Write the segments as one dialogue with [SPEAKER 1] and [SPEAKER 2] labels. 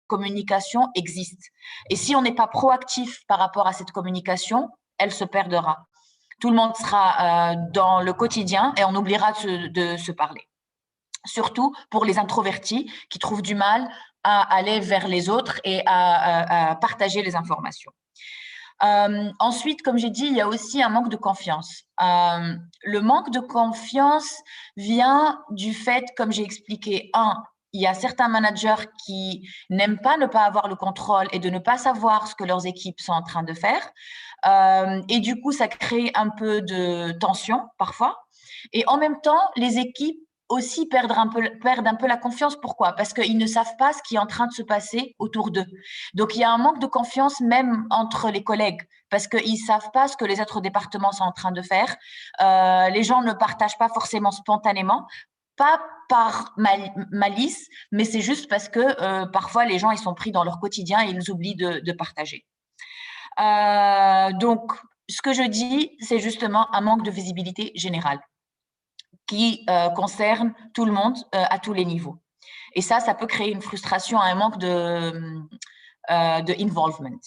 [SPEAKER 1] communication existe. Et si on n'est pas proactif par rapport à cette communication, elle se perdra. Tout le monde sera dans le quotidien et on oubliera de se parler. Surtout pour les introvertis qui trouvent du mal à aller vers les autres et à partager les informations. Ensuite, comme j'ai dit, il y a aussi un manque de confiance. Le manque de confiance vient du fait, comme j'ai expliqué, il y a certains managers qui n'aiment pas ne pas avoir le contrôle et de ne pas savoir ce que leurs équipes sont en train de faire. Et du coup, ça crée un peu de tension parfois. Et en même temps, les équipes aussi perdent un peu la confiance. Pourquoi? Parce qu'ils ne savent pas ce qui est en train de se passer autour d'eux. Donc, il y a un manque de confiance même entre les collègues parce qu'ils ne savent pas ce que les autres départements sont en train de faire. Les gens ne partagent pas forcément spontanément, pas par malice, mais c'est juste parce que parfois, les gens ils sont pris dans leur quotidien et ils oublient de partager. Donc, ce que je dis, c'est justement un manque de visibilité générale qui concerne tout le monde à tous les niveaux. Et ça peut créer une frustration, un manque de involvement.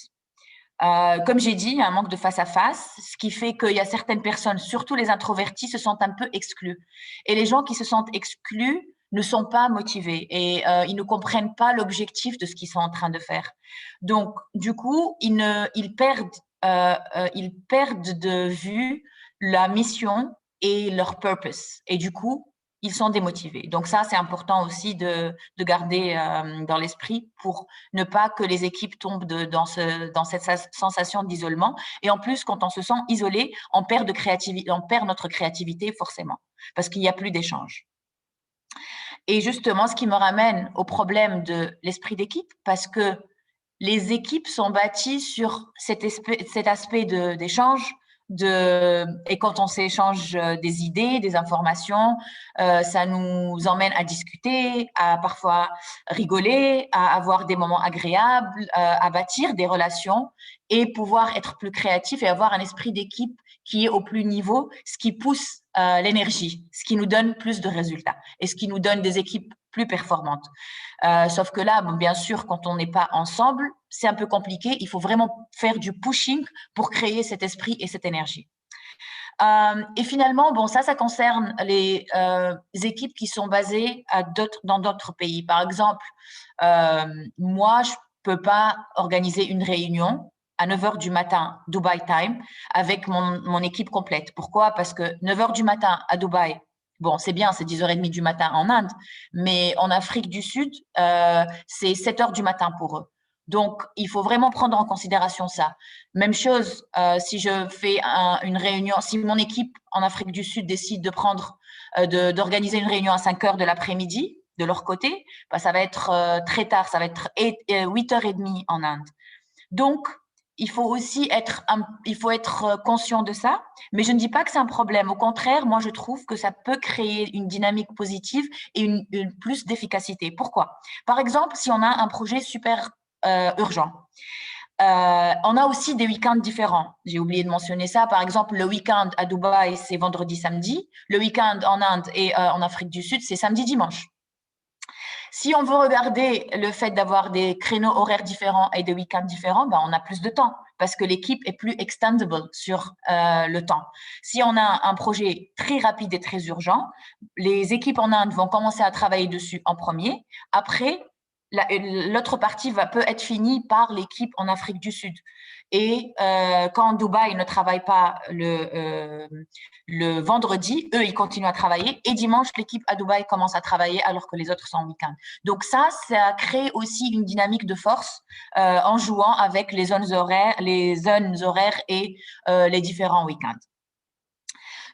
[SPEAKER 1] Comme j'ai dit, il y a un manque de face-à-face, ce qui fait qu'il y a certaines personnes, surtout les introvertis, se sentent un peu exclus. Et les gens qui se sentent exclus ne sont pas motivés et ils ne comprennent pas l'objectif de ce qu'ils sont en train de faire. Donc, du coup, ils perdent de vue la mission et leur purpose. Et du coup, ils sont démotivés. Donc ça, c'est important aussi de garder dans l'esprit pour ne pas que les équipes tombent dans cette sensation d'isolement. Et en plus, quand on se sent isolé, on perd notre créativité forcément, parce qu'il n'y a plus d'échange. Et justement, ce qui me ramène au problème de l'esprit d'équipe, parce que les équipes sont bâties sur cet aspect d'échange, et quand on s'échange des idées, des informations, ça nous emmène à discuter, à parfois rigoler, à avoir des moments agréables, à bâtir des relations et pouvoir être plus créatif et avoir un esprit d'équipe qui est au plus niveau, ce qui pousse l'énergie, ce qui nous donne plus de résultats et ce qui nous donne des équipes plus performantes. Sauf que là, bien sûr, quand on n'est pas ensemble, c'est un peu compliqué. Il faut vraiment faire du pushing pour créer cet esprit et cette énergie. Et finalement, bon, ça concerne les équipes qui sont basées dans d'autres pays. Par exemple, moi, je peux pas organiser une réunion à 9 h du matin, Dubai time, avec mon équipe complète. Pourquoi? Parce que 9 h du matin à Dubaï, bon, c'est bien, c'est 10 h 30 du matin en Inde, mais en Afrique du Sud, c'est 7 h du matin pour eux. Donc, il faut vraiment prendre en considération ça. Même chose, si je fais une réunion, si mon équipe en Afrique du Sud décide d'organiser une réunion à 5 h de l'après-midi, de leur côté, bah, ça va être très tard, ça va être 8 h 30 en Inde. Donc, il faut être conscient de ça, mais je ne dis pas que c'est un problème. Au contraire, moi, je trouve que ça peut créer une dynamique positive et une plus d'efficacité. Pourquoi? Par exemple, si on a un projet super urgent, on a aussi des week-ends différents. J'ai oublié de mentionner ça. Par exemple, le week-end à Dubaï, c'est vendredi, samedi. Le week-end en Inde et en Afrique du Sud, c'est samedi, dimanche. Si on veut regarder le fait d'avoir des créneaux horaires différents et des week-ends différents, ben on a plus de temps parce que l'équipe est plus extendable sur le temps. Si on a un projet très rapide et très urgent, les équipes en Inde vont commencer à travailler dessus en premier. Après, l'autre partie peut être finie par l'équipe en Afrique du Sud. Et quand Dubaï ne travaille pas le vendredi, eux, ils continuent à travailler. Et dimanche, l'équipe à Dubaï commence à travailler alors que les autres sont en week-end. Donc ça crée aussi une dynamique de force en jouant avec les zones horaires et les différents week-ends.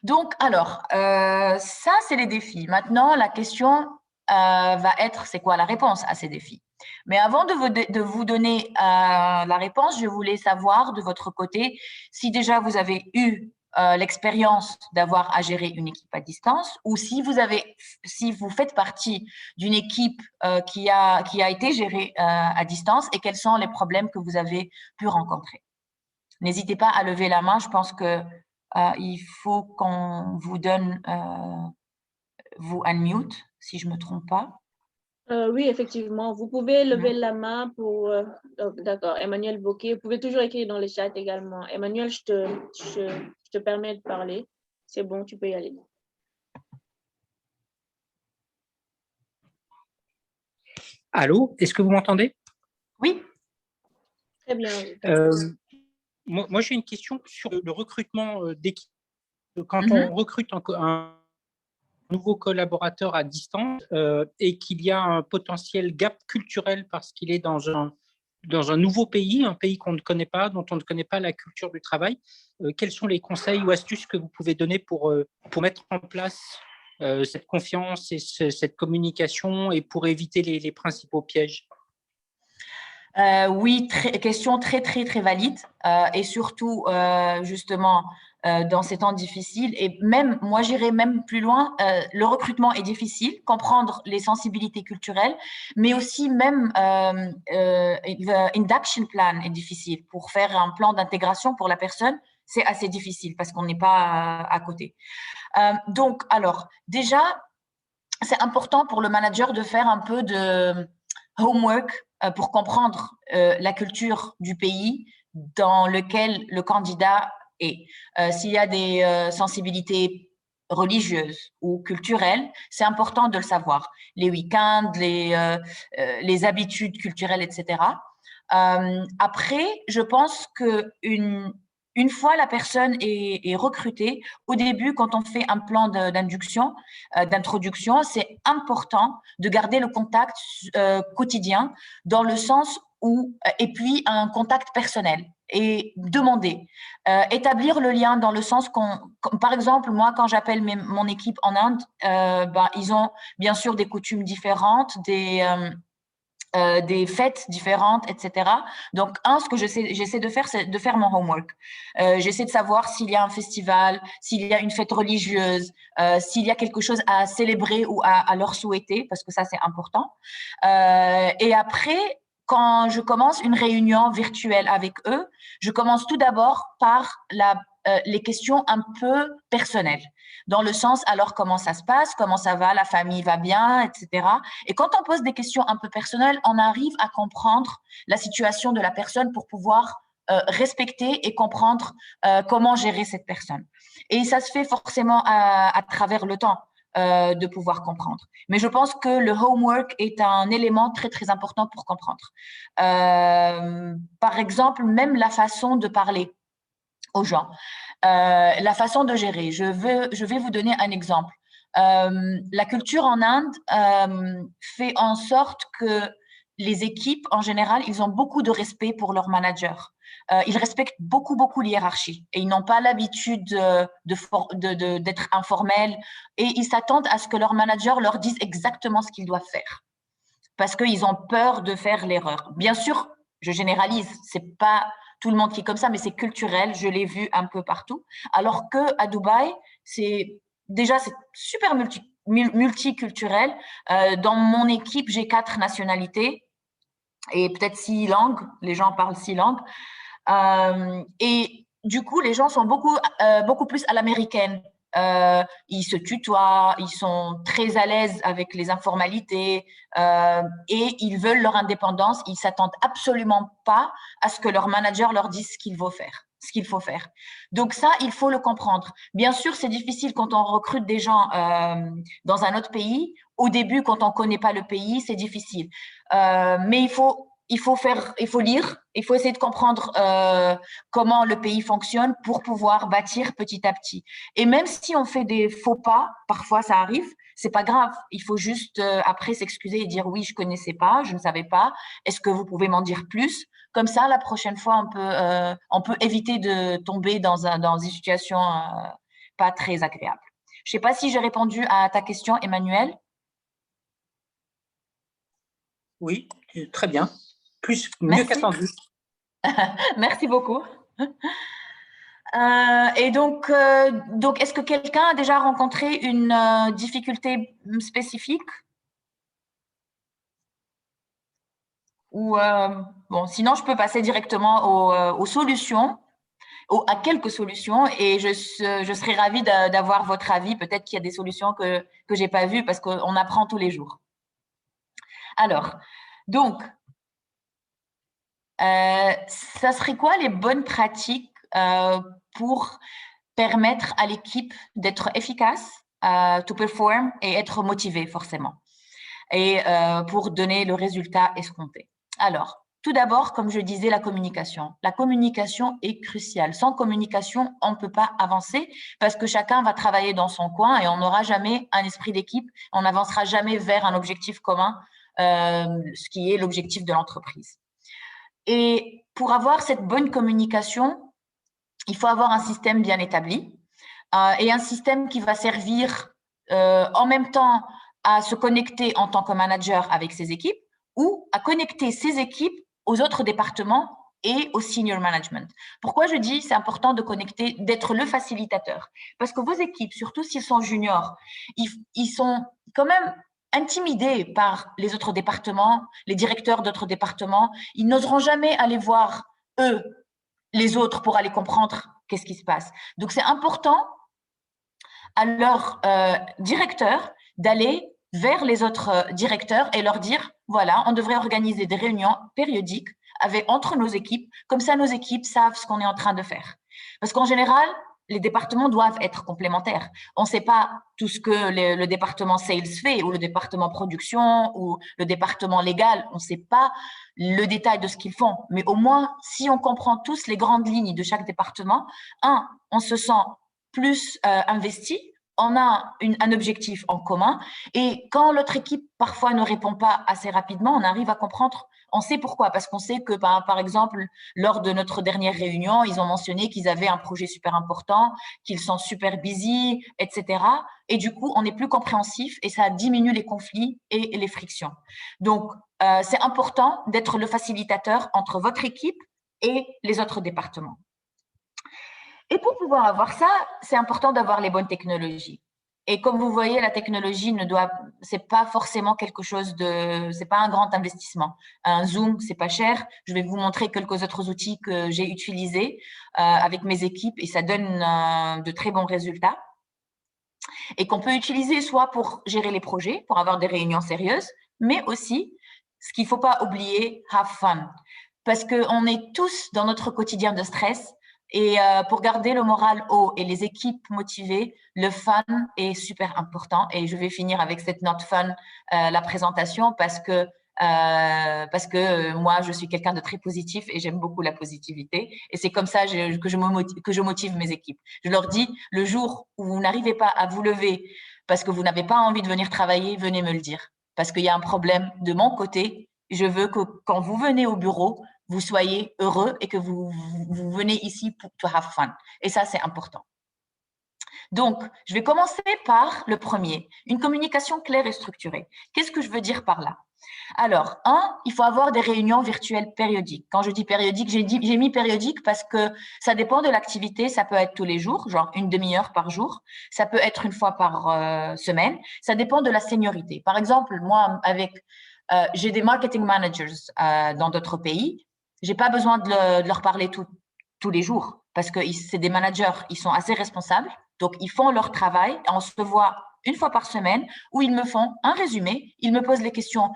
[SPEAKER 1] Donc, alors, ça, c'est les défis. Maintenant, la question va être, c'est quoi la réponse à ces défis? Mais avant de vous donner la réponse, je voulais savoir de votre côté si déjà vous avez eu l'expérience d'avoir à gérer une équipe à distance ou si vous faites partie d'une équipe qui a été gérée à distance et quels sont les problèmes que vous avez pu rencontrer. N'hésitez pas à lever la main. Je pense que il faut qu'on vous donne vous unmute, si je ne me trompe pas.
[SPEAKER 2] Oui, effectivement. Vous pouvez lever
[SPEAKER 1] Mhm.
[SPEAKER 2] la main pour… d'accord, Emmanuel Bocquet. Vous pouvez toujours écrire dans le chat également. Emmanuel, je te permets de parler. C'est bon, tu peux y aller.
[SPEAKER 3] Allô, est-ce que vous m'entendez?
[SPEAKER 1] Oui.
[SPEAKER 2] Très bien, oui.
[SPEAKER 3] Moi, j'ai une question sur le recrutement d'équipe. Quand
[SPEAKER 1] Mhm.
[SPEAKER 3] on recrute un nouveau collaborateur à distance et qu'il y a un potentiel gap culturel parce qu'il est dans un nouveau pays, un pays qu'on ne connaît pas, dont on ne connaît pas la culture du travail, quels sont les conseils ou astuces que vous pouvez donner pour mettre en place cette confiance et cette communication et pour éviter les principaux pièges?
[SPEAKER 1] Oui, question très, très, très valide et surtout, justement, dans ces temps difficiles. Et même, moi, j'irais même plus loin. Le recrutement est difficile, comprendre les sensibilités culturelles, mais aussi même induction plan est difficile. Pour faire un plan d'intégration pour la personne, c'est assez difficile parce qu'on n'est pas à côté. Donc, alors, déjà, c'est important pour le manager de faire un peu de homework pour comprendre la culture du pays dans lequel le candidat est. S'il y a des sensibilités religieuses ou culturelles, c'est important de le savoir. Les week-ends, les habitudes culturelles, etc. Après, je pense une fois la personne est recrutée, au début, quand on fait un plan d'introduction, c'est important de garder le contact quotidien dans le sens où, et puis un contact personnel et demander, établir le lien dans le sens par exemple, moi, quand j'appelle mon équipe en Inde, ils ont bien sûr des coutumes différentes, des fêtes différentes, etc. Donc, ce que j'essaie de faire, c'est de faire mon homework. J'essaie de savoir s'il y a un festival, s'il y a une fête religieuse, s'il y a quelque chose à célébrer ou à leur souhaiter, parce que ça, c'est important. Et après, quand je commence une réunion virtuelle avec eux, je commence tout d'abord par les questions un peu personnelles, dans le sens, alors comment ça se passe, comment ça va, la famille va bien, etc. Et quand on pose des questions un peu personnelles, on arrive à comprendre la situation de la personne pour pouvoir respecter et comprendre comment gérer cette personne. Et ça se fait forcément à travers le temps de pouvoir comprendre. Mais je pense que le homework est un élément très, très important pour comprendre. Par exemple, même la façon de parler aux gens, la façon de gérer. Je vais vous donner un exemple. La culture en Inde fait en sorte que les équipes, en général, ils ont beaucoup de respect pour leurs managers. Ils respectent beaucoup, beaucoup l'hiérarchie et ils n'ont pas l'habitude d'être informels et ils s'attendent à ce que leurs managers leur disent exactement ce qu'ils doivent faire parce qu'ils ont peur de faire l'erreur. Bien sûr, je généralise, c'est pas tout le monde qui est comme ça, mais c'est culturel, je l'ai vu un peu partout. Alors que à Dubaï, c'est super multiculturel. Dans mon équipe, j'ai 4 nationalités et peut-être 6 langues. Les gens parlent 6 langues. Et du coup, les gens sont beaucoup plus à l'américaine. Ils se tutoient, ils sont très à l'aise avec les informalités et ils veulent leur indépendance. Ils s'attendent absolument pas à ce que leur manager leur dise ce qu'il faut faire. Donc ça, il faut le comprendre. Bien sûr, c'est difficile quand on recrute des gens dans un autre pays. Au début, quand on connaît pas le pays, c'est difficile. Mais il faut lire, il faut essayer de comprendre comment le pays fonctionne pour pouvoir bâtir petit à petit. Et même si on fait des faux pas, parfois ça arrive, c'est pas grave. Il faut juste après s'excuser et dire oui, je connaissais pas, je ne savais pas. Est-ce que vous pouvez m'en dire plus? Comme ça, la prochaine fois, on peut éviter de tomber dans une situation pas très agréable. Je sais pas si j'ai répondu à ta question, Emmanuel.
[SPEAKER 3] Oui, très bien. Mieux
[SPEAKER 1] Merci.
[SPEAKER 3] qu'attendu.
[SPEAKER 1] Merci beaucoup. Et donc, est-ce que quelqu'un a déjà rencontré une difficulté spécifique? Ou bon, sinon, je peux passer directement aux solutions, à quelques solutions, et je serais ravie d'avoir votre avis. Peut-être qu'il y a des solutions que j'ai pas vues parce qu'on apprend tous les jours. Alors, donc, ça serait quoi les bonnes pratiques pour permettre à l'équipe d'être efficace, to perform et être motivée forcément, et pour donner le résultat escompté. Alors, tout d'abord, comme je disais, la communication. La communication est cruciale. Sans communication, on ne peut pas avancer parce que chacun va travailler dans son coin et on n'aura jamais un esprit d'équipe, on n'avancera jamais vers un objectif commun, ce qui est l'objectif de l'entreprise. Et pour avoir cette bonne communication, il faut avoir un système bien établi et un système qui va servir en même temps à se connecter en tant que manager avec ses équipes ou à connecter ses équipes aux autres départements et au senior management. Pourquoi je dis c'est important de connecter, d'être le facilitateur? Parce que vos équipes, surtout s'ils sont juniors, ils sont quand même intimidés par les autres départements, les directeurs d'autres départements. Ils n'oseront jamais aller voir eux, les autres, pour aller comprendre qu'est-ce qui se passe. Donc, c'est important à leur directeur d'aller vers les autres directeurs et leur dire, voilà, on devrait organiser des réunions périodiques entre nos équipes, comme ça nos équipes savent ce qu'on est en train de faire. Parce qu'en général, les départements doivent être complémentaires. On ne sait pas tout ce que le département sales fait, ou le département production, ou le département légal. On ne sait pas le détail de ce qu'ils font. Mais au moins, si on comprend tous les grandes lignes de chaque département, on se sent plus investi, on a un objectif en commun, et quand l'autre équipe parfois ne répond pas assez rapidement, on arrive à comprendre, on sait pourquoi, parce qu'on sait que par exemple, lors de notre dernière réunion, ils ont mentionné qu'ils avaient un projet super important, qu'ils sont super busy, etc. Et du coup, on est plus compréhensif et ça diminue les conflits et les frictions. Donc, c'est important d'être le facilitateur entre votre équipe et les autres départements. Et pour pouvoir avoir ça, c'est important d'avoir les bonnes technologies. Et comme vous voyez, la technologie c'est pas forcément quelque chose c'est pas un grand investissement. Un Zoom, c'est pas cher. Je vais vous montrer quelques autres outils que j'ai utilisés avec mes équipes et ça donne de très bons résultats. Et qu'on peut utiliser soit pour gérer les projets, pour avoir des réunions sérieuses, mais aussi, ce qu'il faut pas oublier, have fun. Parce qu'on est tous dans notre quotidien de stress. Et pour garder le moral haut et les équipes motivées, le fun est super important. Et je vais finir avec cette note fun, la présentation, parce que moi, je suis quelqu'un de très positif et j'aime beaucoup la positivité. Et c'est comme ça que je motive mes équipes. Je leur dis, le jour où vous n'arrivez pas à vous lever parce que vous n'avez pas envie de venir travailler, venez me le dire. Parce qu'il y a un problème de mon côté. Je veux que quand vous venez au bureau, vous soyez heureux et que vous venez ici pour to have fun. Et ça, c'est important. Donc, je vais commencer par le premier, une communication claire et structurée. Qu'est-ce que je veux dire par là? Alors, il faut avoir des réunions virtuelles périodiques. Quand je dis périodique, j'ai mis périodique parce que ça dépend de l'activité. Ça peut être tous les jours, genre une demi-heure par jour. Ça peut être une fois par semaine. Ça dépend de la seniorité. Par exemple, moi, j'ai des marketing managers dans d'autres pays. J'ai pas besoin de leur parler tous les jours parce que c'est des managers, ils sont assez responsables. Donc, ils font leur travail. On se voit une fois par semaine où ils me font un résumé. Ils me posent les questions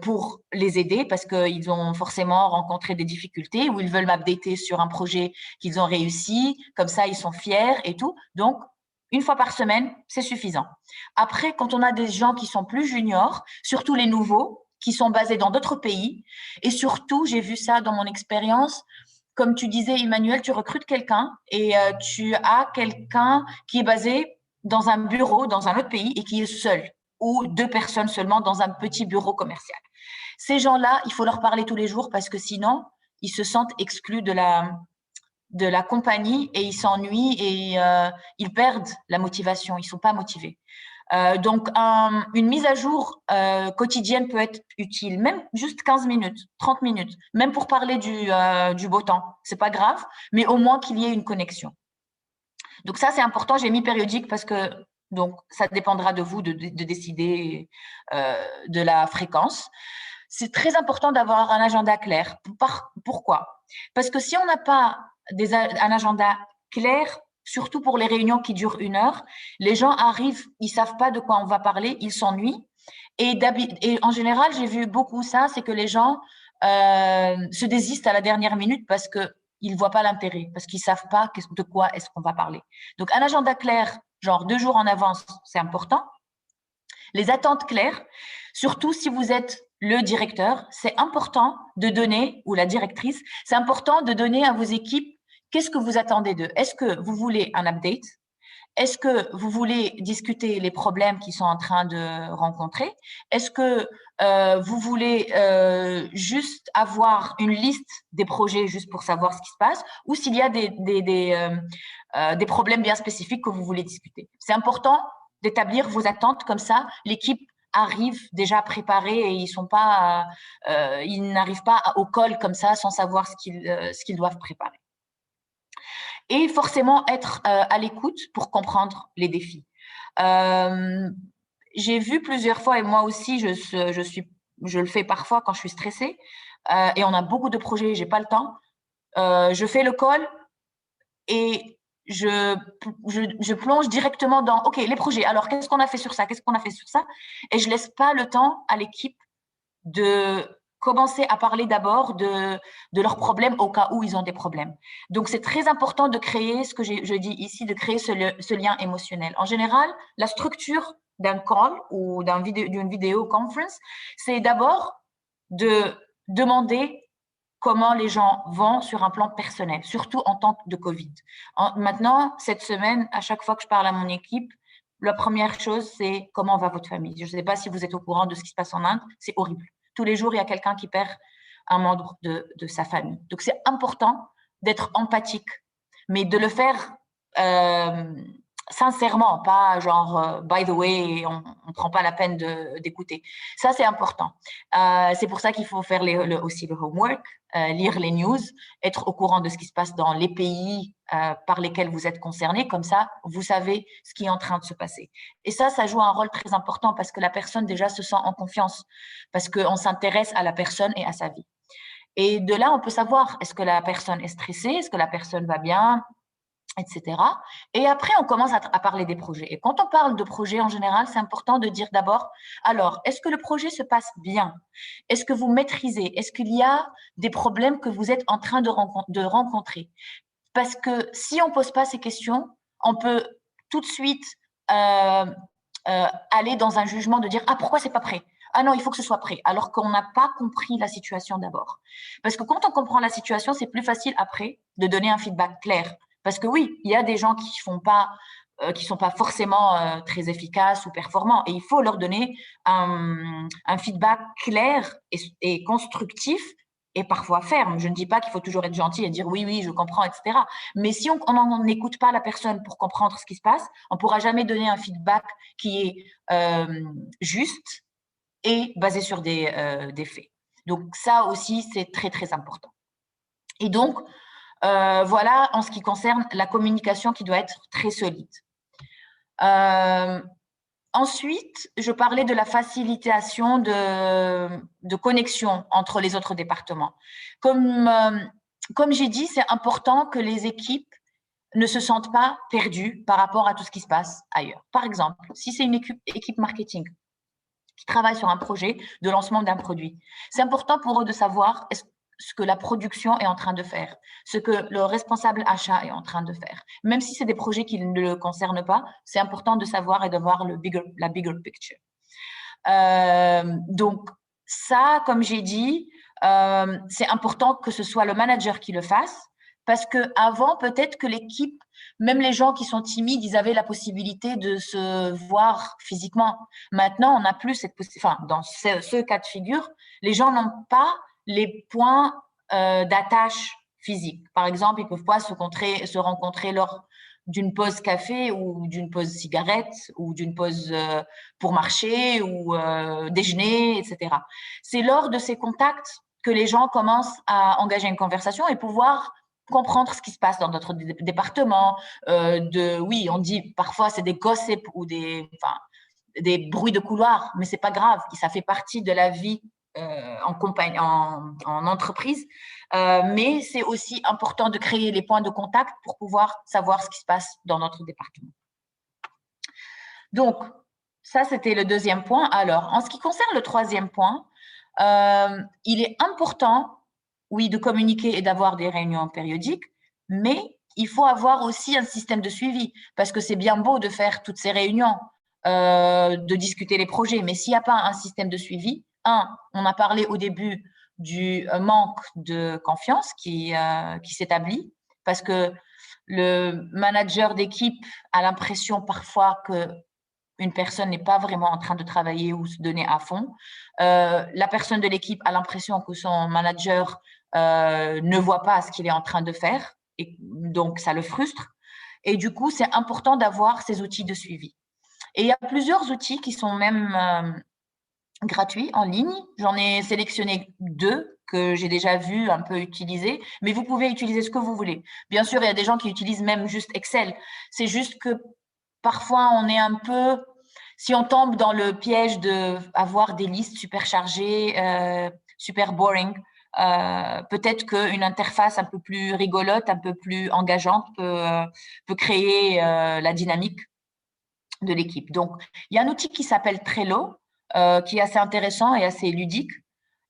[SPEAKER 1] pour les aider parce qu'ils ont forcément rencontré des difficultés ou ils veulent m'updater sur un projet qu'ils ont réussi. Comme ça, ils sont fiers et tout. Donc, une fois par semaine, c'est suffisant. Après, quand on a des gens qui sont plus juniors, surtout les nouveaux, qui sont basés dans d'autres pays, et surtout, j'ai vu ça dans mon expérience, comme tu disais, Emmanuel, tu recrutes quelqu'un et tu as quelqu'un qui est basé dans un bureau, dans un autre pays et qui est seul ou 2 personnes seulement dans un petit bureau commercial. Ces gens-là, il faut leur parler tous les jours parce que sinon, ils se sentent exclus de la compagnie et ils s'ennuient et ils perdent la motivation, ils ne sont pas motivés. Donc, une mise à jour quotidienne peut être utile, même juste 15 minutes, 30 minutes, même pour parler du beau temps. C'est pas grave, mais au moins qu'il y ait une connexion. Donc ça, c'est important. J'ai mis périodique parce que donc ça dépendra de vous de décider de la fréquence. C'est très important d'avoir un agenda clair. Pourquoi? Parce que si on n'a pas un agenda clair, surtout pour les réunions qui durent 1 heure, les gens arrivent, ils savent pas de quoi on va parler, ils s'ennuient Et en général, j'ai vu beaucoup ça, c'est que les gens se désistent à la dernière minute parce qu'ils ne voient pas l'intérêt, parce qu'ils ne savent pas de quoi est-ce qu'on va parler. Donc, un agenda clair, genre 2 jours en avance, c'est important. Les attentes claires, surtout si vous êtes le directeur, c'est important de donner, ou la directrice, c'est important de donner à vos équipes qu'est-ce que vous attendez d'eux. Est-ce que vous voulez un update? Est-ce que vous voulez discuter les problèmes qu'ils sont en train de rencontrer? Est-ce que vous voulez juste avoir une liste des projets juste pour savoir ce qui se passe? Ou s'il y a des problèmes bien spécifiques que vous voulez discuter? C'est important d'établir vos attentes comme ça. L'équipe arrive déjà préparée et ils n'arrivent pas au call comme ça sans savoir ce qu'ils doivent préparer. Et forcément être à l'écoute pour comprendre les défis. J'ai vu plusieurs fois, et moi aussi, je le fais parfois quand je suis stressée, et on a beaucoup de projets, j'ai pas le temps. Je fais le call et je plonge directement dans OK, les projets. Alors, qu'est-ce qu'on a fait sur ça? Qu'est-ce qu'on a fait sur ça? Et je laisse pas le temps à l'équipe de commencer à parler d'abord de leurs problèmes au cas où ils ont des problèmes. Donc, c'est très important de créer, ce que je dis ici, de créer ce lien émotionnel. En général, la structure d'un call ou d'une vidéo conference, c'est d'abord de demander comment les gens vont sur un plan personnel, surtout en temps de Covid. Maintenant, cette semaine, à chaque fois que je parle à mon équipe, la première chose, c'est comment va votre famille. Je ne sais pas si vous êtes au courant de ce qui se passe en Inde, c'est horrible. Tous les jours, il y a quelqu'un qui perd un membre de sa famille. Donc, c'est important d'être empathique, mais de le faire sincèrement, pas genre by the way, on ne prend pas la peine d'écouter. Ça, c'est important. C'est pour ça qu'il faut faire aussi le homework, lire les news, être au courant de ce qui se passe dans les pays par lesquels vous êtes concernés. Comme ça, vous savez ce qui est en train de se passer. Et ça joue un rôle très important parce que la personne déjà se sent en confiance, parce qu'on s'intéresse à la personne et à sa vie. Et de là, on peut savoir, est-ce que la personne est stressée, est-ce que la personne va bien, etc. Et après, on commence à parler des projets. Et quand on parle de projets, en général, c'est important de dire d'abord, alors, est-ce que le projet se passe bien? Est-ce que vous maîtrisez? Est-ce qu'il y a des problèmes que vous êtes en train de rencontrer? Parce que si on ne pose pas ces questions, on peut tout de suite aller dans un jugement de dire, ah, pourquoi c'est pas prêt? Ah non, il faut que ce soit prêt, alors qu'on n'a pas compris la situation d'abord. Parce que quand on comprend la situation, c'est plus facile après de donner un feedback clair. Parce que oui, il y a des gens qui sont pas forcément très efficaces ou performants, et il faut leur donner un feedback clair et constructif et parfois ferme. Je ne dis pas qu'il faut toujours être gentil et dire oui, oui, je comprends, etc. Mais si on n'écoute pas la personne pour comprendre ce qui se passe, on ne pourra jamais donner un feedback qui est juste et basé sur des faits. Donc ça aussi, c'est très, très important. Et donc, voilà en ce qui concerne la communication qui doit être très solide. Ensuite, je parlais de la facilitation de connexion entre les autres départements. Comme j'ai dit, c'est important que les équipes ne se sentent pas perdues par rapport à tout ce qui se passe ailleurs. Par exemple, si c'est une équipe marketing qui travaille sur un projet de lancement d'un produit, c'est important pour eux de savoir ce que la production est en train de faire, ce que le responsable achat est en train de faire. Même si c'est des projets qui ne le concernent pas, c'est important de savoir et de voir la bigger picture. Donc, ça, comme j'ai dit, c'est important que ce soit le manager qui le fasse, parce qu'avant, peut-être que l'équipe, même les gens qui sont timides, ils avaient la possibilité de se voir physiquement. Maintenant, on n'a plus cette possibilité. Enfin, dans ce cas de figure, les gens n'ont pas les points d'attache physique. Par exemple, ils ne peuvent pas se rencontrer lors d'une pause café ou d'une pause cigarette ou d'une pause pour marcher ou déjeuner, etc. C'est lors de ces contacts que les gens commencent à engager une conversation et pouvoir comprendre ce qui se passe dans notre département. Oui, on dit parfois c'est des gossips ou des bruits de couloir, mais c'est pas grave, ça fait partie de la vie en entreprise. Mais c'est aussi important de créer les points de contact pour pouvoir savoir ce qui se passe dans notre département. Donc, ça, c'était le deuxième point. Alors, en ce qui concerne le troisième point, il est important, oui, de communiquer et d'avoir des réunions périodiques, mais il faut avoir aussi un système de suivi parce que c'est bien beau de faire toutes ces réunions, de discuter les projets, mais s'il n'y a pas un système de suivi, on a parlé au début du manque de confiance qui s'établit parce que le manager d'équipe a l'impression parfois que une personne n'est pas vraiment en train de travailler ou se donner à fond. La personne de l'équipe a l'impression que son manager ne voit pas ce qu'il est en train de faire et donc ça le frustre. Et du coup, c'est important d'avoir ces outils de suivi. Et il y a plusieurs outils qui sont même gratuits en ligne. J'en ai sélectionné 2 que j'ai déjà vu un peu utiliser, mais vous pouvez utiliser ce que vous voulez. Bien sûr, il y a des gens qui utilisent même juste Excel. C'est juste que parfois, on est un peu, si on tombe dans le piège d'avoir des listes super chargées, super boring, peut-être qu'une interface un peu plus rigolote, un peu plus engageante peut créer la dynamique de l'équipe. Donc, il y a un outil qui s'appelle Trello, qui est assez intéressant et assez ludique.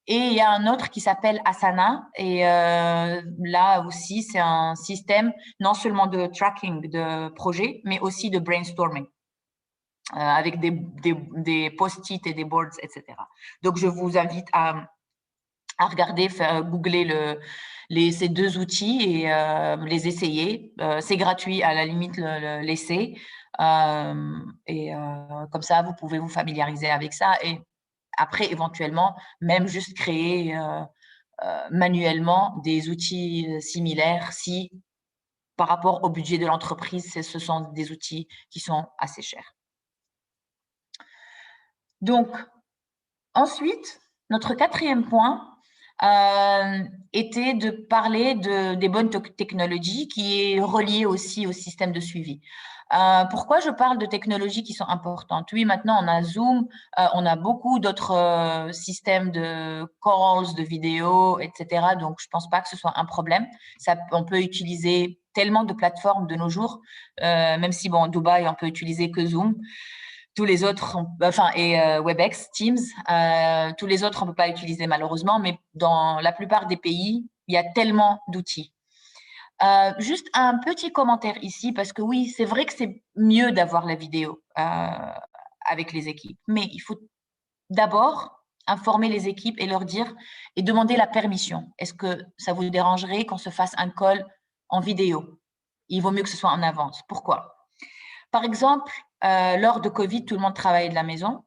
[SPEAKER 1] Et il y a un autre qui s'appelle Asana. Et là aussi, c'est un système non seulement de tracking de projets, mais aussi de brainstorming avec des post-it et des boards, etc. Donc, je vous invite à regarder, googler ces 2 outils et les essayer. C'est gratuit, à la limite, l'essai. Et comme ça, vous pouvez vous familiariser avec ça. Et après, éventuellement, même juste créer manuellement des outils similaires si, par rapport au budget de l'entreprise, ce sont des outils qui sont assez chers. Donc, ensuite, notre 4e point était de parler des bonnes technologies qui est relié aussi au système de suivi. Pourquoi je parle de technologies qui sont importantes? Oui, maintenant, on a Zoom, on a beaucoup d'autres systèmes de calls, de vidéos, etc. Donc, je ne pense pas que ce soit un problème. On peut utiliser tellement de plateformes de nos jours, même si, bon, à Dubaï, on peut utiliser que Zoom. Tous les autres, et WebEx, Teams, tous les autres, on ne peut pas utiliser malheureusement, mais dans la plupart des pays, il y a tellement d'outils. Juste un petit commentaire ici, parce que oui, c'est vrai que c'est mieux d'avoir la vidéo avec les équipes, mais il faut d'abord informer les équipes et leur dire et demander la permission. Est-ce que ça vous dérangerait qu'on se fasse un call en vidéo? Il vaut mieux que ce soit en avance. Pourquoi? Par exemple, lors de Covid, tout le monde travaillait de la maison.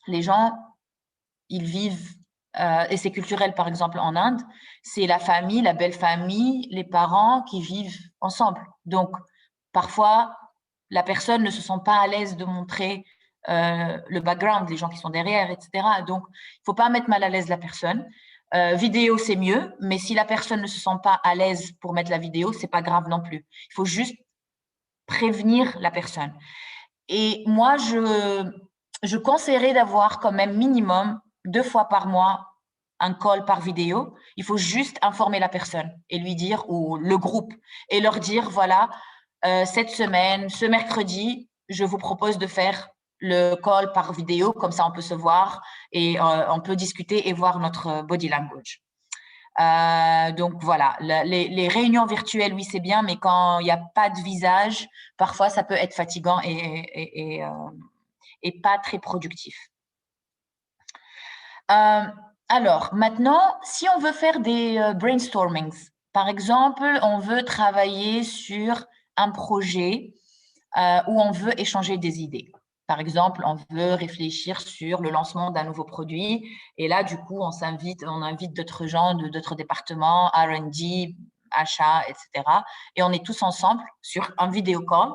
[SPEAKER 1] Les gens, ils vivent, et c'est culturel par exemple en Inde, c'est la famille, la belle famille, les parents qui vivent ensemble. Donc, parfois, la personne ne se sent pas à l'aise de montrer le background, les gens qui sont derrière, etc. Donc, il ne faut pas mettre mal à l'aise la personne. Vidéo, c'est mieux, mais si la personne ne se sent pas à l'aise pour mettre la vidéo, ce n'est pas grave non plus. Il faut juste prévenir la personne. Et moi, je conseillerais d'avoir quand même minimum 2 fois par mois un call par vidéo. Il faut juste informer la personne et lui dire, ou le groupe, et leur dire, voilà, cette semaine, ce mercredi, je vous propose de faire le call par vidéo, comme ça on peut se voir et on peut discuter et voir notre body language. Donc voilà, les réunions virtuelles, oui, c'est bien, mais quand il n'y a pas de visage, parfois ça peut être fatigant et pas très productif. Alors, maintenant, si on veut faire des brainstormings, par exemple, on veut travailler sur un projet où on veut échanger des idées. Par exemple, on veut réfléchir sur le lancement d'un nouveau produit. Et là, du coup, on invite d'autres gens de d'autres départements, R&D, achat, etc. Et on est tous ensemble sur un vidéo call.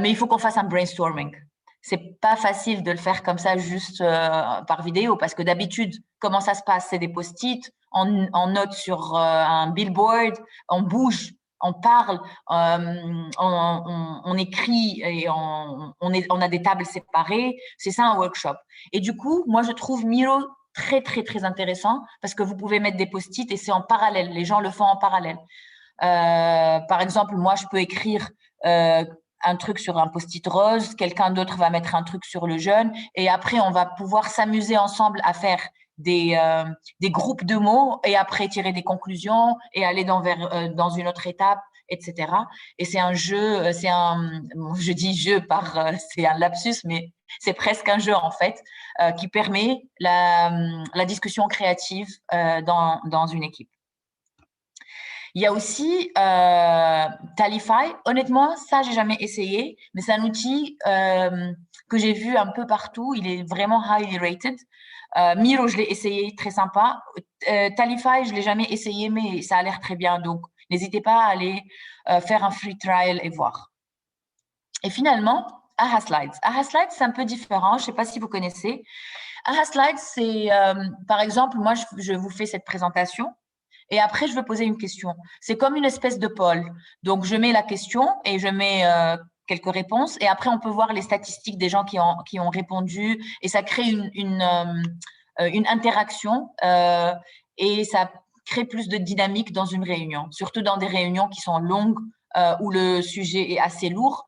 [SPEAKER 1] Mais il faut qu'on fasse un brainstorming. C'est pas facile de le faire comme ça juste par vidéo parce que d'habitude, comment ça se passe? C'est des post-it, on note sur un billboard, on bouge, on parle, on écrit et on a des tables séparées. C'est ça un workshop. Et du coup, moi, je trouve Miro très, très, très intéressant parce que vous pouvez mettre des post-it et c'est en parallèle. Les gens le font en parallèle. Par exemple, moi, je peux écrire un truc sur un post-it rose, quelqu'un d'autre va mettre un truc sur le jeûne, et après, on va pouvoir s'amuser ensemble à faire des groupes de mots et après tirer des conclusions et aller dans une autre étape, etc. Et c'est un jeu, je dis jeu c'est un lapsus, mais c'est presque un jeu en fait, qui permet la discussion créative dans une équipe. Il y a aussi Talify. Honnêtement, ça, j'ai jamais essayé, mais c'est un outil que j'ai vu un peu partout. Il est vraiment highly rated. Miro, je l'ai essayé, très sympa. Talify, je l'ai jamais essayé, mais ça a l'air très bien. Donc, n'hésitez pas à aller faire un free trial et voir. Et finalement, Aha Slides. Aha Slides, c'est un peu différent. Je ne sais pas si vous connaissez. Aha Slides, c'est, par exemple, moi, je vous fais cette présentation. Et après, je veux poser une question. C'est comme une espèce de poll. Donc, je mets la question et je mets quelques réponses. Et après, on peut voir les statistiques des gens qui ont répondu. Et ça crée une interaction et ça crée plus de dynamique dans une réunion, surtout dans des réunions qui sont longues où le sujet est assez lourd.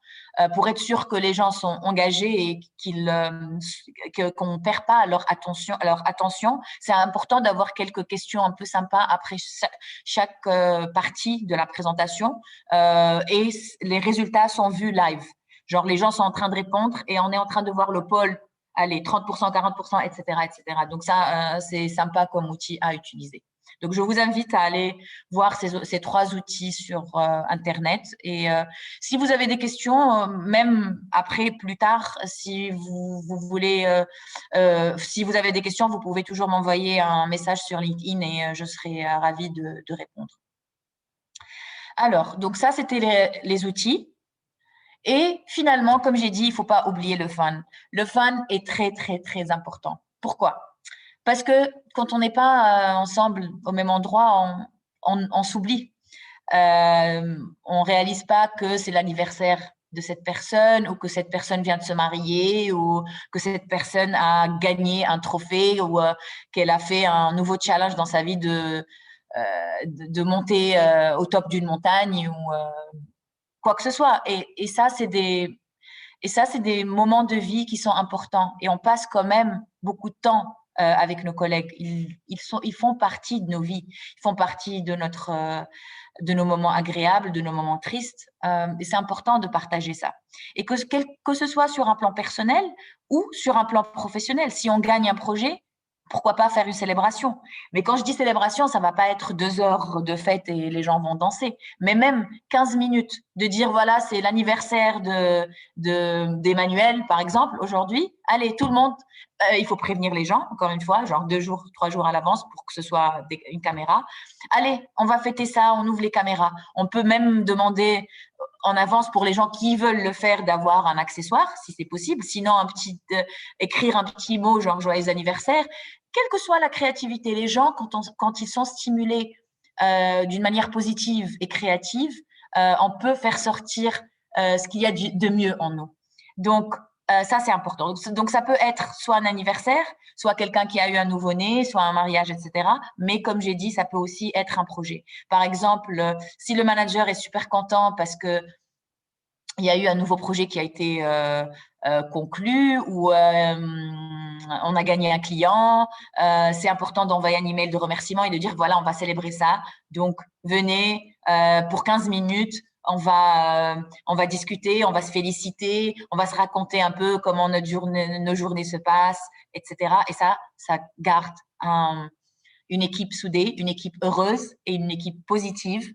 [SPEAKER 1] Pour être sûr que les gens sont engagés et qu'on ne perd pas leur attention, c'est important d'avoir quelques questions un peu sympas après chaque partie de la présentation et les résultats sont vus live. Genre, les gens sont en train de répondre et on est en train de voir le poll, allez, 30%, 40%, etc., etc. Donc ça, c'est sympa comme outil à utiliser. Donc, je vous invite à aller voir ces 3 outils sur Internet. Et si vous avez des questions, même après, plus tard, si vous voulez, si vous avez des questions, vous pouvez toujours m'envoyer un message sur LinkedIn et je serai ravie de répondre. Alors, donc ça, c'était les outils. Et finalement, comme j'ai dit, il ne faut pas oublier le fun. Le fun est très, très, très important. Pourquoi ? Parce que quand on n'est pas ensemble au même endroit, on s'oublie. On ne réalise pas que c'est l'anniversaire de cette personne ou que cette personne vient de se marier ou que cette personne a gagné un trophée ou qu'elle a fait un nouveau challenge dans sa vie de monter au top d'une montagne ou quoi que ce soit. Et ça, c'est des moments de vie qui sont importants. Et on passe quand même beaucoup de temps avec nos collègues. Ils font partie de nos vies. Ils font partie de nos moments agréables, de nos moments tristes. Et c'est important de partager ça. Et que ce soit sur un plan personnel ou sur un plan professionnel. Si on gagne un projet, pourquoi pas faire une célébration? Mais quand je dis célébration, ça ne va pas être 2 heures de fête et les gens vont danser. Mais même 15 minutes de dire, voilà, c'est l'anniversaire d'Emmanuel, par exemple, aujourd'hui. Allez, tout le monde, il faut prévenir les gens, encore une fois, genre 2 jours, 3 jours à l'avance pour que ce soit une caméra. Allez, on va fêter ça, on ouvre les caméras. On peut même demander en avance pour les gens qui veulent le faire d'avoir un accessoire, si c'est possible. Sinon, écrire un petit mot, genre joyeux anniversaire. Quelle que soit la créativité, les gens, quand ils sont stimulés d'une manière positive et créative, on peut faire sortir ce qu'il y a de mieux en nous. Donc, ça, c'est important. Donc, ça peut être soit un anniversaire, soit quelqu'un qui a eu un nouveau-né, soit un mariage, etc. Mais comme j'ai dit, ça peut aussi être un projet. Par exemple, si le manager est super content parce que il y a eu un nouveau projet qui a été conclu ou on a gagné un client. C'est important d'envoyer un email de remerciement et de dire, voilà, on va célébrer ça. Donc, venez pour 15 minutes. On va discuter, on va se féliciter, on va se raconter un peu comment nos journées se passent, etc. Et ça garde une équipe soudée, une équipe heureuse et une équipe positive.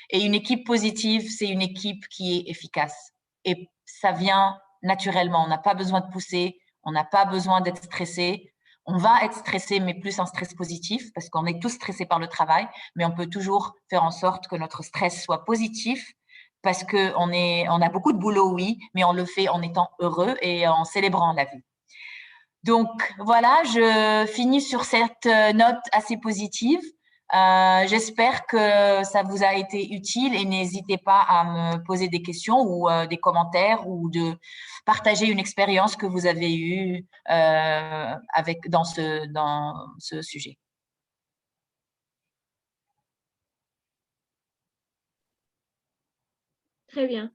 [SPEAKER 1] Et une équipe positive, c'est une équipe qui est efficace. Et ça vient naturellement. On n'a pas besoin de pousser, on n'a pas besoin d'être stressé. On va être stressé, mais plus un stress positif, parce qu'on est tous stressés par le travail, mais on peut toujours faire en sorte que notre stress soit positif, parce qu'on a beaucoup de boulot, oui, mais on le fait en étant heureux et en célébrant la vie. Donc voilà, je finis sur cette note assez positive. J'espère que ça vous a été utile et n'hésitez pas à me poser des questions ou des commentaires ou de partager une expérience que vous avez eue dans ce sujet.
[SPEAKER 2] Très bien.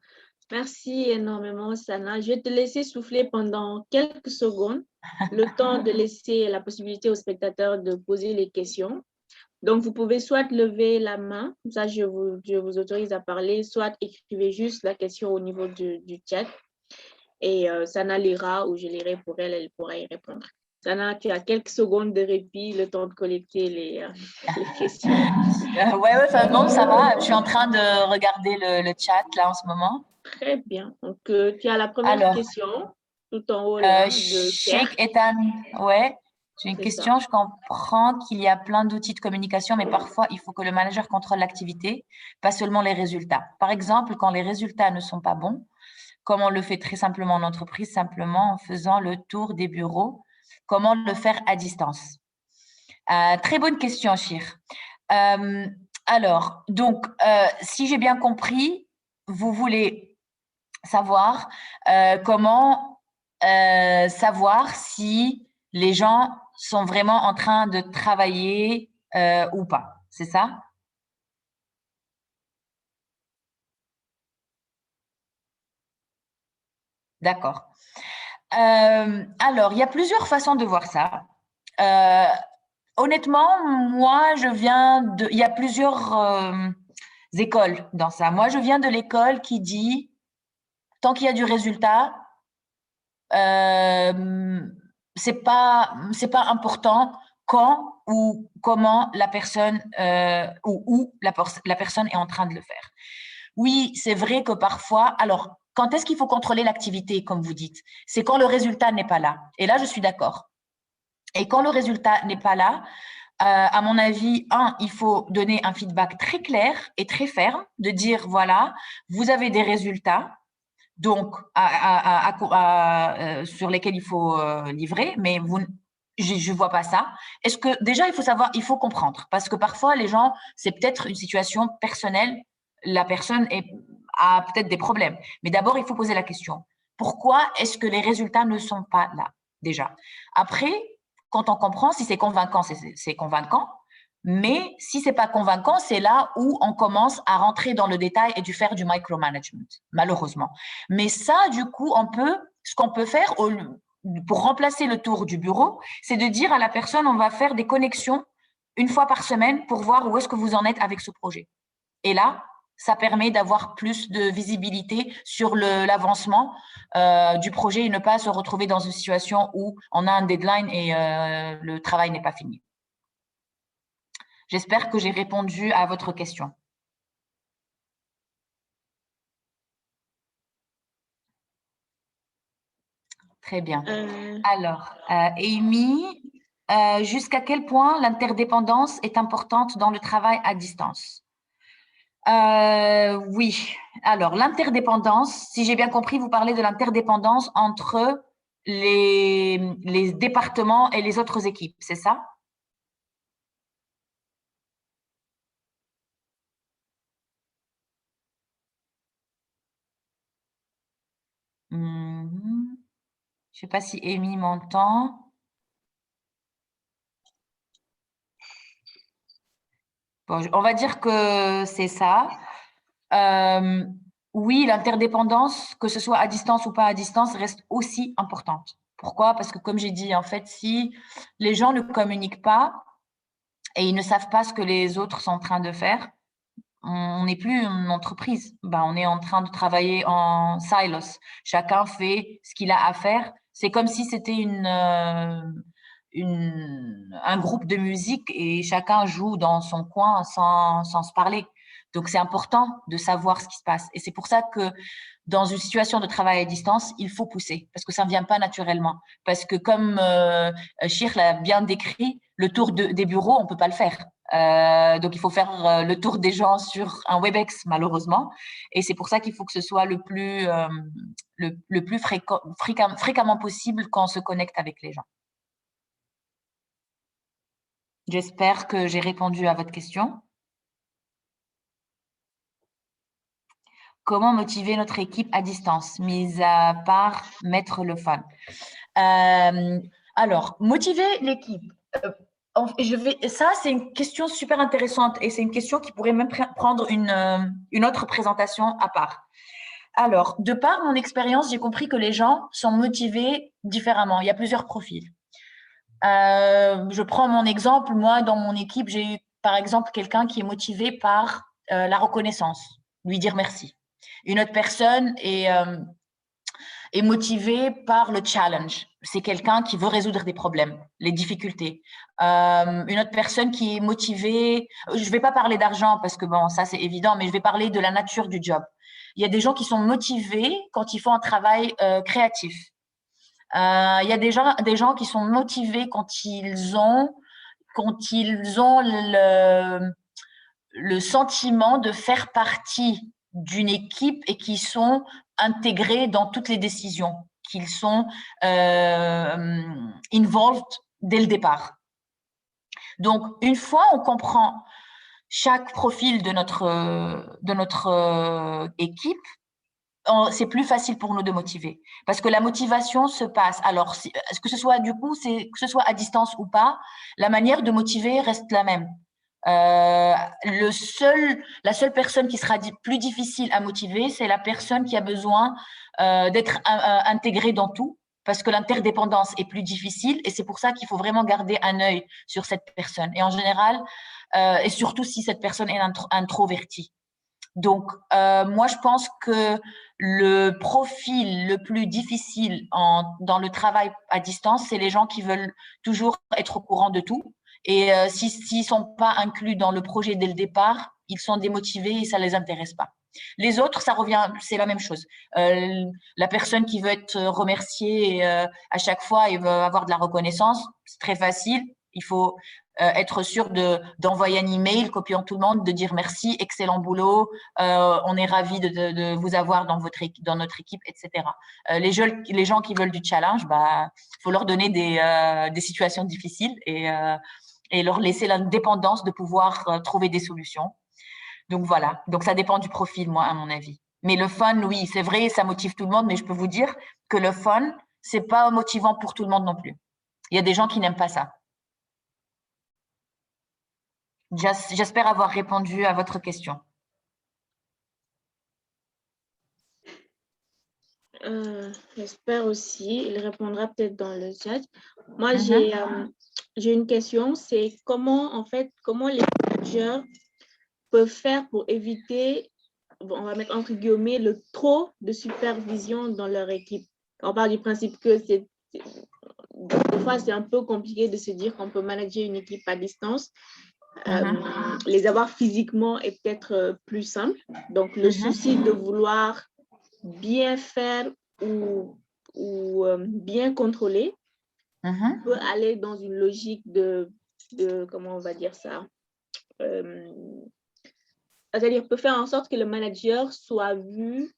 [SPEAKER 2] Merci énormément, Sana. Je vais te laisser souffler pendant quelques secondes, le temps de laisser la possibilité aux spectateurs de poser les questions. Donc, vous pouvez soit lever la main, comme ça je vous autorise à parler, soit écrivez juste la question au niveau du chat et Sana lira ou je lirai pour elle, elle pourra y répondre. Sana, tu as quelques secondes de répit, le temps de collecter les questions.
[SPEAKER 1] Ouais, bon, ça va. Je suis en train de regarder le chat là en ce moment.
[SPEAKER 2] Très bien. Donc, tu as la première
[SPEAKER 1] Alors,
[SPEAKER 2] question tout en haut là de Pierre.
[SPEAKER 1] Sheikh Ethan, ouais, j'ai une
[SPEAKER 2] C'est ça.
[SPEAKER 1] question. Je comprends qu'il y a plein d'outils de communication, mais parfois, il faut que le manager contrôle l'activité, pas seulement les résultats. Par exemple, quand les résultats ne sont pas bons, comme on le fait très simplement en entreprise, simplement en faisant le tour des bureaux, comment le faire à distance? Très bonne question, Chir. Alors, donc, si j'ai bien compris, vous voulez savoir comment savoir si les gens sont vraiment en train de travailler ou pas. C'est ça? D'accord. Alors, il y a plusieurs façons de voir ça. Honnêtement, moi, il y a plusieurs écoles dans ça. Moi, je viens de l'école qui dit, tant qu'il y a du résultat, c'est pas important quand ou comment la personne ou où la personne est en train de le faire. Oui, c'est vrai que parfois, alors quand est-ce qu'il faut contrôler l'activité, comme vous dites? C'est quand le résultat n'est pas là. Et là, je suis d'accord. Et quand le résultat n'est pas là, à mon avis, il faut donner un feedback très clair et très ferme, de dire, voilà, vous avez des résultats, donc sur lesquels il faut livrer, mais je vois pas ça. Est-ce que déjà il faut comprendre, parce que parfois les gens, c'est peut-être une situation personnelle, la personne a peut-être des problèmes. Mais d'abord, il faut poser la question. Pourquoi est-ce que les résultats ne sont pas là déjà? Après, quand on comprend, si c'est convaincant, c'est convaincant. Mais si c'est pas convaincant, c'est là où on commence à rentrer dans le détail et faire du micromanagement, malheureusement. Mais ça, du coup, ce qu'on peut faire pour remplacer le tour du bureau, c'est de dire à la personne, on va faire des connexions une fois par semaine pour voir où est-ce que vous en êtes avec ce projet. Et là, ça permet d'avoir plus de visibilité sur l'avancement du projet et ne pas se retrouver dans une situation où on a un deadline et le travail n'est pas fini. J'espère que j'ai répondu à votre question. Très bien. Alors, Amy, jusqu'à quel point l'interdépendance est importante dans le travail à distance? Oui. Alors, l'interdépendance, si j'ai bien compris, vous parlez de l'interdépendance entre les départements et les autres équipes, c'est ça? Je ne sais pas si Amy m'entend. Bon, on va dire que c'est ça. Oui, l'interdépendance, que ce soit à distance ou pas à distance, reste aussi importante. Pourquoi? Parce que comme j'ai dit, en fait, si les gens ne communiquent pas et ils ne savent pas ce que les autres sont en train de faire, on n'est plus une entreprise. Ben, on est en train de travailler en silos. Chacun fait ce qu'il a à faire. C'est comme si c'était un groupe de musique et chacun joue dans son coin sans se parler. Donc, c'est important de savoir ce qui se passe. Et c'est pour ça que dans une situation de travail à distance, il faut pousser parce que ça ne vient pas naturellement. Parce que comme Chir l'a bien décrit, le tour des bureaux, on ne peut pas le faire. Donc, il faut faire le tour des gens sur un WebEx, malheureusement. Et c'est pour ça qu'il faut que ce soit le plus fréquemment possible quand on se connecte avec les gens. J'espère que j'ai répondu à votre question. Comment motiver notre équipe à distance, mis à part mettre le fun? Alors, motiver l'équipe. Ça, c'est une question super intéressante et c'est une question qui pourrait même prendre une autre présentation à part. Alors, de par mon expérience, j'ai compris que les gens sont motivés différemment. Il y a plusieurs profils. Je prends mon exemple. Moi, dans mon équipe, j'ai eu, par exemple, quelqu'un qui est motivé par la reconnaissance, lui dire merci. Une autre personne est motivée par le challenge. C'est quelqu'un qui veut résoudre des problèmes, les difficultés. Une autre personne qui est motivée, je ne vais pas parler d'argent parce que bon, ça c'est évident, mais je vais parler de la nature du job. Il y a des gens qui sont motivés quand ils font un travail créatif. Il y a des gens qui sont motivés quand ils ont le sentiment de faire partie d'une équipe et qui sont intégrés dans toutes les décisions, qu'ils sont involved dès le départ. Donc, une fois on comprend chaque profil de notre équipe, c'est plus facile pour nous de motiver. Parce que la motivation se passe. Alors, que ce soit du coup, que ce soit à distance ou pas, la manière de motiver reste la même. La seule personne qui sera plus difficile à motiver, c'est la personne qui a besoin d'être intégrée dans tout, parce que l'interdépendance est plus difficile et c'est pour ça qu'il faut vraiment garder un œil sur cette personne. Et en général, et surtout si cette personne est introvertie. Donc, moi, je pense que le profil le plus difficile dans le travail à distance, c'est les gens qui veulent toujours être au courant de tout. Et s'ils ne sont pas inclus dans le projet dès le départ, ils sont démotivés et ça ne les intéresse pas. Les autres, ça revient, c'est la même chose. La personne qui veut être remerciée à chaque fois et veut avoir de la reconnaissance, c'est très facile. Il faut être sûr d'envoyer un email copiant tout le monde, de dire merci, excellent boulot, on est ravis de vous avoir dans notre équipe, etc. Les gens qui veulent du challenge, faut leur donner des situations difficiles et leur laisser l'indépendance de pouvoir trouver des solutions. Donc voilà, donc ça dépend du profil, moi, à mon avis. Mais le fun, oui, c'est vrai, ça motive tout le monde, mais je peux vous dire que le fun, c'est pas motivant pour tout le monde non plus. Il y a des gens qui n'aiment pas ça. J'espère avoir répondu à votre question.
[SPEAKER 2] J'espère aussi. Il répondra peut-être dans le chat. Moi, j'ai une question. C'est comment les managers peuvent faire pour éviter, on va mettre entre guillemets, le trop de supervision dans leur équipe. On parle du principe que des fois, c'est un peu compliqué de se dire qu'on peut manager une équipe à distance. Les avoir physiquement est peut-être plus simple. Donc, le souci de vouloir bien faire ou bien contrôler peut aller dans une logique de comment on va dire ça, c'est-à-dire peut faire en sorte que le manager soit vu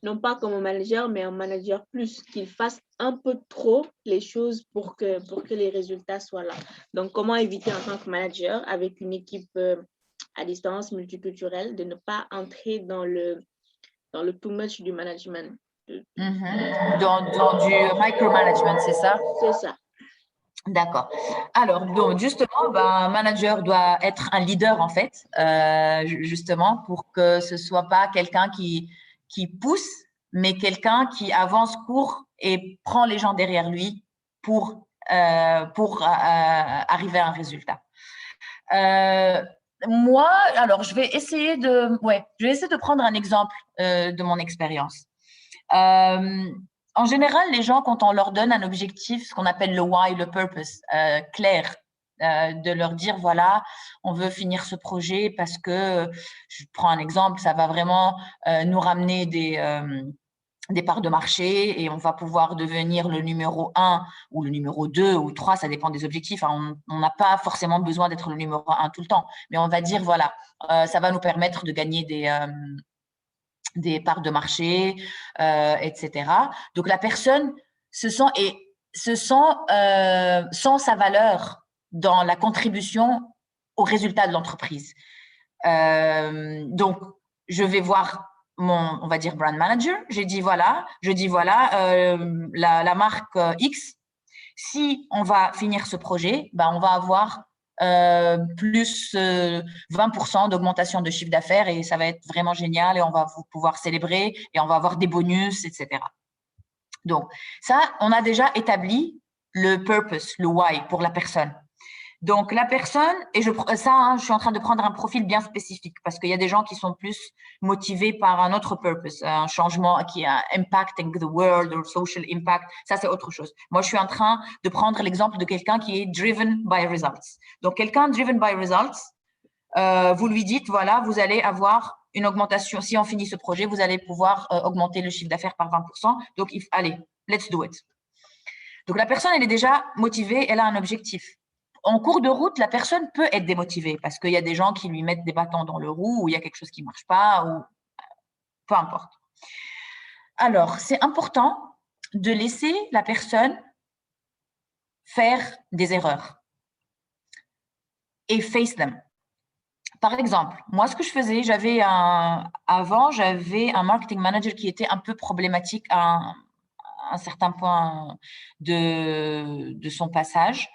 [SPEAKER 2] non pas comme un manager, mais un manager plus, qu'il fasse un peu trop les choses pour que les résultats soient là. Donc, comment éviter en tant que manager, avec une équipe à distance multiculturelle, de ne pas entrer dans le too much du management.
[SPEAKER 1] Dans du micromanagement, c'est ça?
[SPEAKER 2] C'est ça.
[SPEAKER 1] D'accord. Alors, donc, justement, un manager doit être un leader, en fait, justement, pour que ce ne soit pas quelqu'un qui pousse, mais quelqu'un qui avance court et prend les gens derrière lui pour arriver à un résultat. Moi, alors, je vais essayer de prendre un exemple de mon expérience. En général, les gens, quand on leur donne un objectif, ce qu'on appelle le why, le purpose, clair, de leur dire, voilà, on veut finir ce projet parce que, je prends un exemple, ça va vraiment nous ramener des parts de marché et on va pouvoir devenir le numéro 1 ou le numéro 2 ou 3, ça dépend des objectifs. On n'a pas forcément besoin d'être le numéro 1 tout le temps, mais on va dire, voilà, ça va nous permettre de gagner des parts de marché, etc. Donc, la personne se sent sans sa valeur dans la contribution au résultat de l'entreprise. Donc, je vais voir on va dire, brand manager. Je dis, voilà, la marque X, si on va finir ce projet, on va avoir plus 20% d'augmentation de chiffre d'affaires et ça va être vraiment génial et on va pouvoir célébrer et on va avoir des bonus, etc. Donc, ça, on a déjà établi le purpose, le why pour la personne. Donc, la personne, et je suis en train de prendre un profil bien spécifique parce qu'il y a des gens qui sont plus motivés par un autre purpose, un changement qui a impacting the world or social impact. Ça, c'est autre chose. Moi, je suis en train de prendre l'exemple de quelqu'un qui est driven by results. Donc, quelqu'un driven by results, vous lui dites, voilà, vous allez avoir une augmentation. Si on finit ce projet, vous allez pouvoir augmenter le chiffre d'affaires par 20%. Donc, allez, let's do it. Donc, la personne, elle est déjà motivée, elle a un objectif. En cours de route, la personne peut être démotivée parce qu'il y a des gens qui lui mettent des bâtons dans le roue ou il y a quelque chose qui ne marche pas ou peu importe. Alors, c'est important de laisser la personne faire des erreurs et face them. Par exemple, moi, ce que je faisais, avant, j'avais un marketing manager qui était un peu problématique à un certain point de son passage.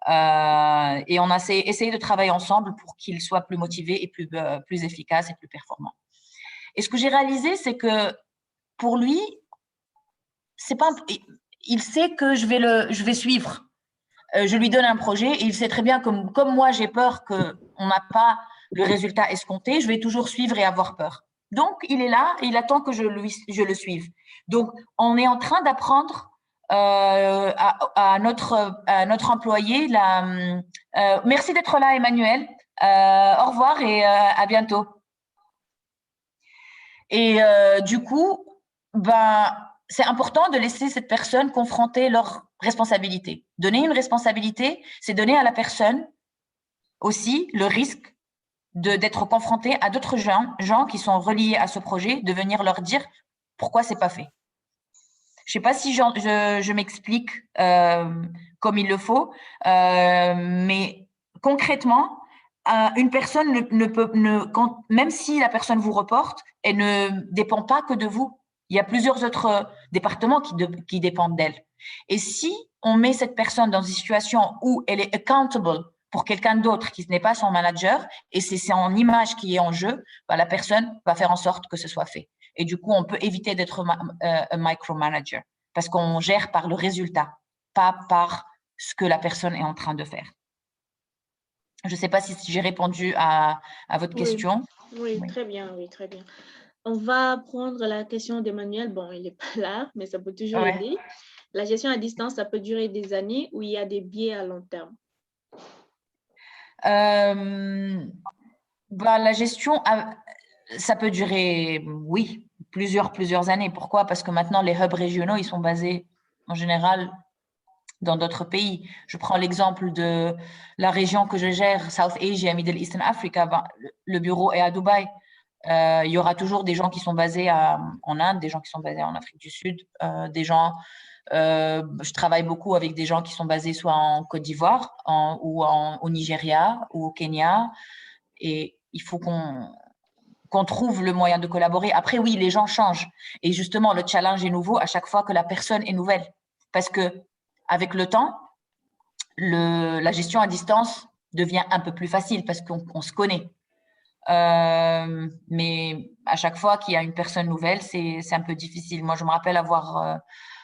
[SPEAKER 1] Et on a essayé de travailler ensemble pour qu'il soit plus motivé et plus efficace et plus performant. Et ce que j'ai réalisé, c'est que pour lui, il sait que je vais suivre. Je lui donne un projet et il sait très bien comme moi, j'ai peur qu'on n'a pas le résultat escompté, je vais toujours suivre et avoir peur. Donc, il est là et il attend que je le suive. Donc, on est en train d'apprendre à notre employé. Merci d'être là, Emmanuel. Au revoir et à bientôt. Et du coup, c'est important de laisser cette personne confronter leurs responsabilités. Donner une responsabilité, c'est donner à la personne aussi le risque d'être confronté à d'autres gens qui sont reliés à ce projet, de venir leur dire pourquoi c'est pas fait. Je sais pas si je m'explique comme il le faut, mais concrètement, une personne même si la personne vous reporte, elle ne dépend pas que de vous. Il y a plusieurs autres départements qui dépendent d'elle. Et si on met cette personne dans une situation où elle est accountable pour quelqu'un d'autre qui n'est pas son manager, et c'est son image qui est en jeu, la personne va faire en sorte que ce soit fait. Et du coup, on peut éviter d'être un micromanager parce qu'on gère par le résultat, pas par ce que la personne est en train de faire. Je ne sais pas si j'ai répondu à votre question.
[SPEAKER 2] Oui, très bien, oui, très bien. On va prendre la question d'Emmanuel. Bon, il n'est pas là, mais ça peut toujours aider. La gestion à distance, ça peut durer des années ou il y a des biais à long terme?
[SPEAKER 1] La gestion, ça peut durer, oui, plusieurs années. Pourquoi? Parce que maintenant, les hubs régionaux, ils sont basés en général dans d'autres pays. Je prends l'exemple de la région que je gère, South Asia, Middle Eastern Africa. Le bureau est à Dubaï. Il y aura toujours des gens qui sont basés en Inde, des gens qui sont basés en Afrique du Sud, des gens. Je travaille beaucoup avec des gens qui sont basés soit en Côte d'Ivoire ou au Nigeria ou au Kenya. Et il faut qu'on trouve le moyen de collaborer. Après, oui, les gens changent. Et justement, le challenge est nouveau à chaque fois que la personne est nouvelle. Parce que avec le temps, la gestion à distance devient un peu plus facile parce qu'on se connaît. Mais à chaque fois qu'il y a une personne nouvelle, c'est un peu difficile. Moi, je me rappelle avoir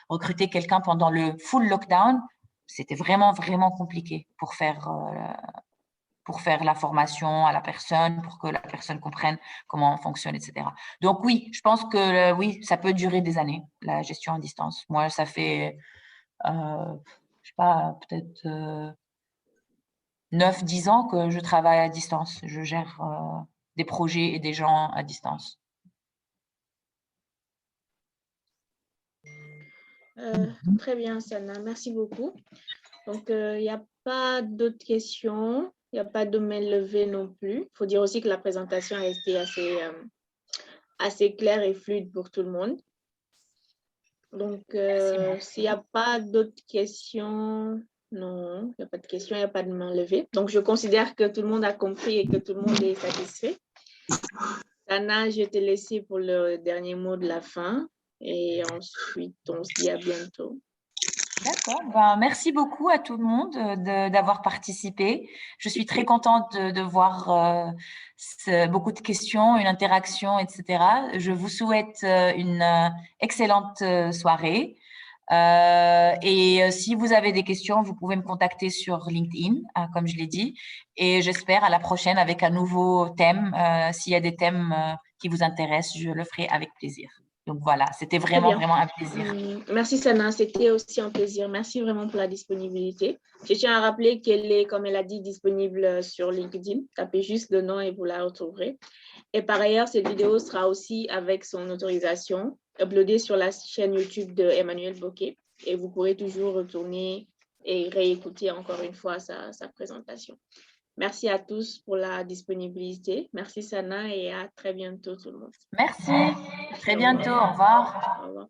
[SPEAKER 1] recruté quelqu'un pendant le full lockdown. C'était vraiment, vraiment compliqué pour faire la formation à la personne, pour que la personne comprenne comment on fonctionne, etc. Donc oui, je pense que oui, ça peut durer des années, la gestion à distance. Moi, ça fait, je sais pas, peut-être 9-10 ans que je travaille à distance. Je gère des projets et des gens à distance.
[SPEAKER 2] Très bien, Sana. Merci beaucoup. Donc, il n'y a pas d'autres questions. Il n'y a pas de main levée non plus. Il faut dire aussi que la présentation a été assez claire et fluide pour tout le monde. Donc, s'il n'y a pas d'autres questions, non, il n'y a pas de questions, il n'y a pas de main levée. Donc, je considère que tout le monde a compris et que tout le monde est satisfait. Sana, je vais te laisser pour le dernier mot de la fin et ensuite, on se dit à bientôt.
[SPEAKER 1] D'accord. Ben, merci beaucoup à tout le monde d'avoir participé. Je suis très contente de voir beaucoup de questions, une interaction, etc. Je vous souhaite une excellente soirée. Si vous avez des questions, vous pouvez me contacter sur LinkedIn, comme je l'ai dit. Et j'espère à la prochaine avec un nouveau thème. S'il y a des thèmes qui vous intéressent, je le ferai avec plaisir. Donc voilà, c'était vraiment un plaisir.
[SPEAKER 2] Merci Sana, c'était aussi un plaisir. Merci vraiment pour la disponibilité. Je tiens à rappeler qu'elle est, comme elle a dit, disponible sur LinkedIn. Tapez juste le nom et vous la retrouverez. Et par ailleurs, cette vidéo sera aussi, avec son autorisation, uploadée sur la chaîne YouTube de Emmanuel Bokeh. Et vous pourrez toujours retourner et réécouter encore une fois sa présentation. Merci à tous pour la disponibilité. Merci Sana et à très bientôt tout le monde.
[SPEAKER 1] Merci. À très bientôt. Au revoir.
[SPEAKER 2] Au revoir.